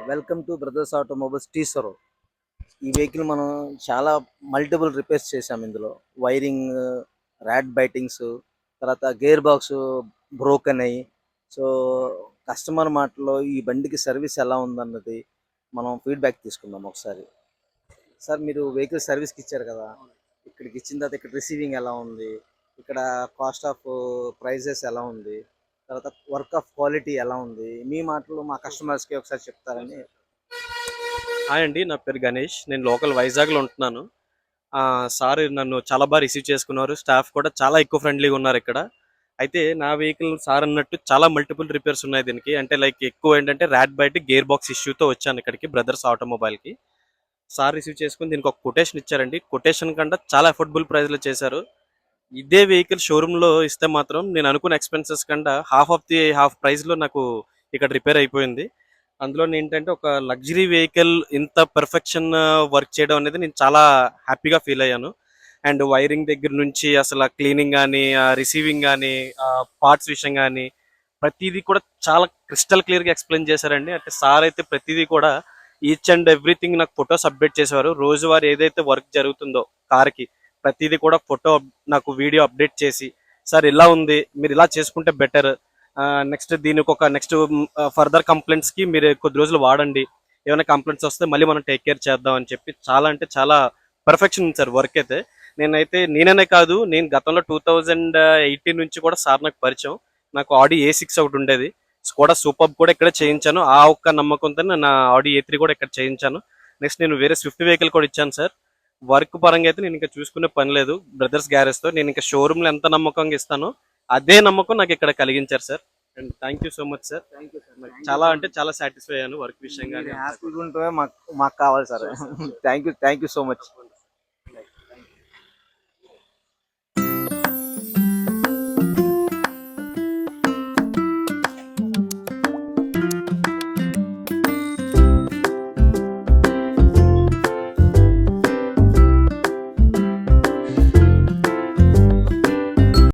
Welcome to brothers automobiles టీసరో. ఈ vehicle మనం చాలా మల్టిపుల్ రిపేర్స్ చేసాం. ఇందులో వైరింగ్, ర్యాట్ బైటింగ్స్, తర్వాత గేర్ బాక్స్ బ్రోకెన్ అయ్యి. సో కస్టమర్ మాటలో ఈ బండికి సర్వీస్ ఎలా ఉందన్నది మనం ఫీడ్బ్యాక్ తీసుకుందాం ఒకసారి. సార్, మీరు వెహికల్ సర్వీస్కి ఇచ్చారు కదా, ఇక్కడికి ఇచ్చిన తర్వాత ఇక్కడ రిసీవింగ్ ఎలా ఉంది, ఇక్కడ కాస్ట్ ఆఫ్ ప్రైజెస్ ఎలా ఉంది, తర్వాత వర్క్ ఆఫ్ క్వాలిటీ ఎలా ఉంది, మీ మాటలు మా కస్టమర్స్కి ఒకసారి చెప్తారని. హాయ్ అండి, నా పేరు గణేష్. నేను లోకల్ వైజాగ్లో ఉంటున్నాను. సార్ నన్ను చాలా బాగా రిసీవ్ చేసుకున్నారు. స్టాఫ్ కూడా చాలా ఎక్కువ ఫ్రెండ్లీగా ఉన్నారు ఇక్కడ. అయితే నా వెహికల్ సార్ అన్నట్టు చాలా మల్టిపుల్ రిపేర్స్ ఉన్నాయి దీనికి. అంటే లైక్ ఎక్కువ ఏంటంటే ర్యాట్ బైట్ గేర్ బాక్స్ ఇష్యూతో వచ్చాను ఇక్కడికి బ్రదర్స్ ఆటోమొబైల్కి. సార్ రిసీవ్ చేసుకుని దీనికి ఒక కొటేషన్ ఇచ్చారండి. కొటేషన్ కంటే చాలా అఫోర్డబుల్ ప్రైస్లో చేశారు. ఇదే వెహికల్ షోరూంలో ఇస్తే మాత్రం నేను అనుకున్న ఎక్స్పెన్సెస్ కంటే హాఫ్ ప్రైస్లో నాకు ఇక్కడ రిపేర్ అయిపోయింది. అందులో ఏంటంటే ఒక లగ్జరీ వెహికల్ ఇంత పర్ఫెక్షన్ వర్క్ చేయడం అనేది నేను చాలా హ్యాపీగా ఫీల్ అయ్యాను. అండ్ వైరింగ్ దగ్గర నుంచి అసలు క్లీనింగ్ కానీ, రిసీవింగ్ కానీ, పార్ట్స్ విషయం కానీ ప్రతిదీ కూడా చాలా క్రిస్టల్ క్లియర్గా ఎక్స్ప్లెయిన్ చేశారండి. అంటే సార్ అయితే ప్రతిదీ కూడా ఈచ్ అండ్ ఎవ్రీథింగ్ నాకు ఫొటోస్ అప్డేట్ చేసేవారు. రోజువారీ ఏదైతే వర్క్ జరుగుతుందో కార్కి ప్రతిదీ కూడా ఫోటో నాకు వీడియో అప్డేట్ చేసి, సార్ ఇలా ఉంది, మీరు ఇలా చేసుకుంటే బెటర్, నెక్స్ట్ దీనికి ఒక నెక్స్ట్ ఫర్దర్ కంప్లైంట్స్కి మీరు కొద్ది రోజులు వాడండి, ఏమైనా కంప్లైంట్స్ వస్తే మళ్ళీ మనం టేక్ కేర్ చేద్దాం అని చెప్పి చాలా అంటే చాలా పర్ఫెక్షన్ ఉంది సార్ వర్క్ అయితే. నేననే కాదు, నేను గతంలో 2018 నుంచి కూడా సార్ నాకు పరిచయం. నాకు ఆడి A6 ఒకటి ఉండేది, కూడా సూపర్ కూడా ఇక్కడ చేయించాను. ఆ ఒక్క నమ్మకంతో నా ఆడి A3 కూడా ఇక్కడ చేయించాను. నెక్స్ట్ నేను వేరే స్విఫ్ట్ వెహికల్ కూడా ఇచ్చాను సార్. వర్క్ పరంగా అయితే నేను ఇంకా చూసుకునే పని లేదు. బ్రదర్స్ గ్యారేజ్తో నేను ఇంకా షోరూమ్లో ఎంత నమ్మకంగా ఇస్తానో అదే నమ్మకం నాకు ఇక్కడ కలిగించారు sir. And thank you so much sir. Thank you sir. చాలా అంటే చాలా సాటిస్ఫై అయ్యాను వర్క్ విషయంగా. హ్యాపీగా ఉంటే మాకు కావాలి sir. Thank you so much.